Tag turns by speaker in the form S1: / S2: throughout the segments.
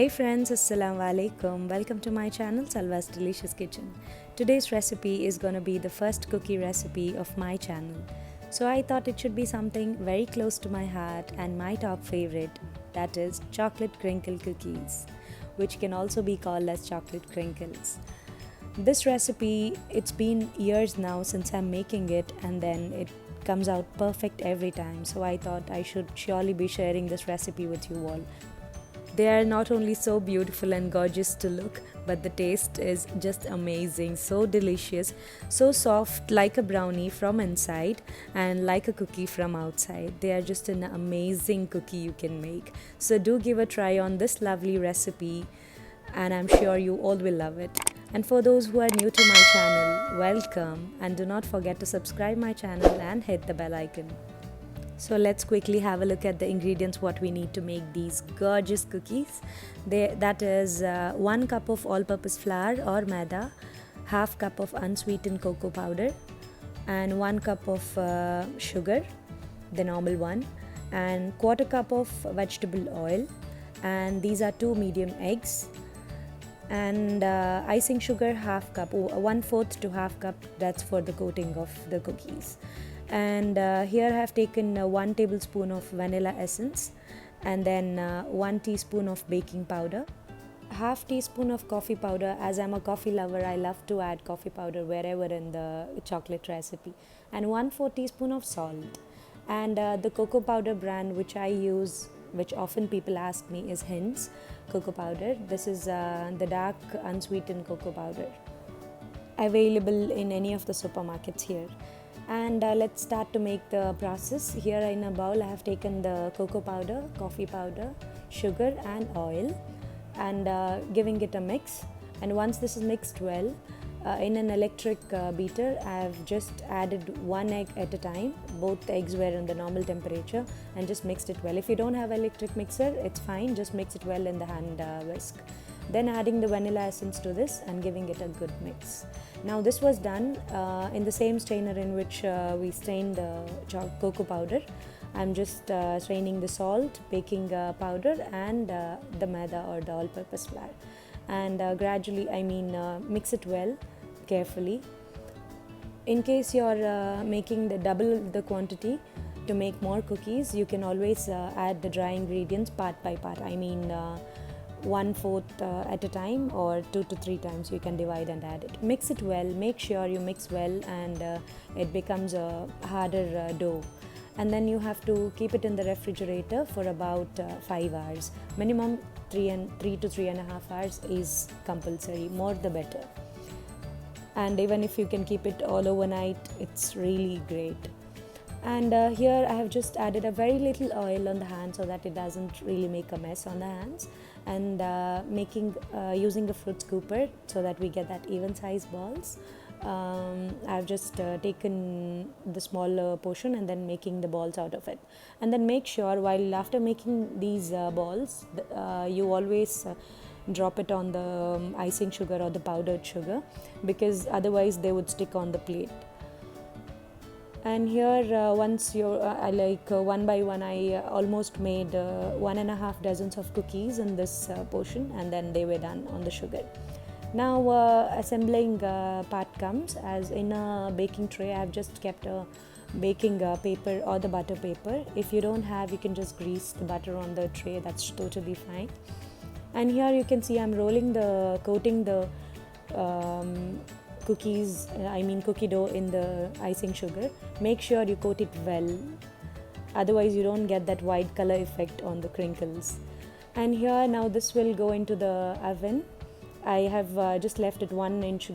S1: Hey friends, Assalamu alaikum. Welcome to my channel Salwa's Delicious Kitchen. Today's recipe is gonna be the first cookie recipe of my channel. So I thought it should be something very close to my heart and my top favorite, that is chocolate crinkle cookies, which can also be called as chocolate crinkles. This recipe, it's been years now since I'm making it, and then it comes out perfect every time. So I thought I should surely be sharing this recipe with you all. They are not only so beautiful and gorgeous to look, but the taste is just amazing, so delicious, so soft like a brownie from inside and like a cookie from outside. They are just an amazing cookie you can make. So do give a try on this lovely recipe, and I'm sure you all will love it. And for those who are new to my channel, welcome, and do not forget to subscribe my channel and hit the bell icon. So let's quickly have a look at the ingredients what we need to make these gorgeous cookies. That is 1 cup of all-purpose flour or Maida, half cup of unsweetened cocoa powder, and 1 cup of sugar, the normal one, and quarter cup of vegetable oil, and these are 2 medium eggs, and icing sugar half cup, 1/4 to half cup, that's for the coating of the cookies. And here I have taken 1 tablespoon of vanilla essence, and then 1 teaspoon of baking powder, half teaspoon of coffee powder. As I'm a coffee lover, I love to add coffee powder wherever in the chocolate recipe, and 1/4 teaspoon of salt. And the cocoa powder brand which I use, which often people ask me, is Hind's cocoa powder. This is the dark unsweetened cocoa powder, available in any of the supermarkets here. And let's start to make the process. Here in a bowl I have taken the cocoa powder, coffee powder, sugar and oil, and giving it a mix. And once this is mixed well, in an electric beater, I have just added 1 egg at a time. Both eggs were in the normal temperature, and just mixed it well. If you don't have electric mixer, it's fine, just mix it well in the hand whisk. Then adding the vanilla essence to this and giving it a good mix. Now this was done in the same strainer in which we strained the cocoa powder. I'm just straining the salt, baking powder, and the maida or the all-purpose flour, and gradually, mix it well, carefully. In case you're making the double the quantity to make more cookies, you can always add the dry ingredients part by part. 1/4 at a time, or 2 to 3 times you can divide and add it. Mix it well, make sure you mix well, and it becomes a harder dough. And then you have to keep it in the refrigerator for about 5 hours. Minimum 3 to 3.5 hours is compulsory, more the better. And even if you can keep it all overnight, it's really great. And here I have just added a very little oil on the hand so that it doesn't really make a mess on the hands, and using a fruit scooper so that we get that even size balls. I've just taken the smaller portion and then making the balls out of it. And then make sure after making these balls, you always drop it on the icing sugar or the powdered sugar, because otherwise they would stick on the plate. And here once you're one by one, I almost made 1.5 dozens of cookies in this portion, and then they were done on the sugar. Now assembling part comes. As in a baking tray, I've just kept a baking paper or the butter paper. If you don't have, you can just grease the butter on the tray, that's totally fine. And here you can see I'm coating the cookie dough in the icing sugar. Make sure you coat it well, otherwise you don't get that white color effect on the crinkles. And here now this will go into the oven. I have just left it 1-inch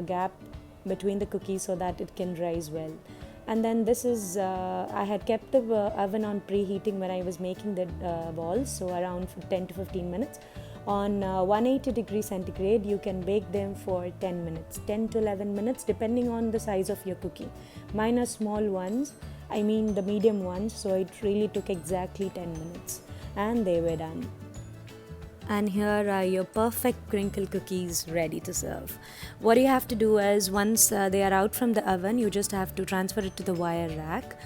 S1: gap between the cookies so that it can rise well. And then this is I had kept the oven on preheating when I was making the balls, so around 10 to 15 minutes. On 180 degrees centigrade, you can bake them for 10 minutes, 10 to 11 minutes, depending on the size of your cookie. Mine are small ones, the medium ones, so it really took exactly 10 minutes, and they were done. And here are your perfect crinkle cookies ready to serve. What you have to do is, once they are out from the oven, you just have to transfer it to the wire rack.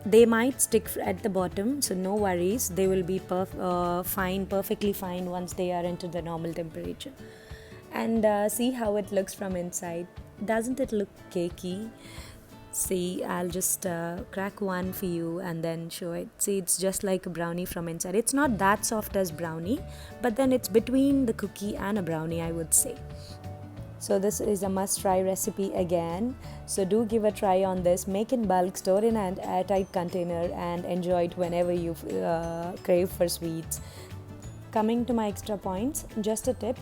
S1: They might stick at the bottom, so no worries, they will be perfectly fine once they are into the normal temperature. And see how it looks from inside. Doesn't it look cakey? See, I'll just crack one for you and then show it. See, it's just like a brownie from inside. It's not that soft as brownie, but then it's between the cookie and a brownie, I would say. So this is a must try recipe again. So do give a try on this. Make in bulk, store in an airtight container, and enjoy it whenever you crave for sweets. Coming to my extra points, just a tip: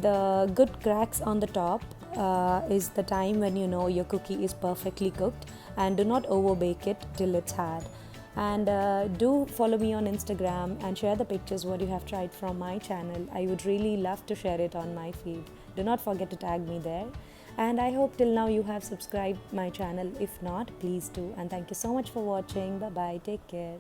S1: the good cracks on the top is the time when you know your cookie is perfectly cooked, and do not overbake it till it's hard. And do follow me on Instagram and share the pictures what you have tried from my channel. I would really love to share it on my feed. Do not forget to tag me there. And I hope till now you have subscribed my channel. If not, please do. And thank you so much for watching. Bye bye. Take care.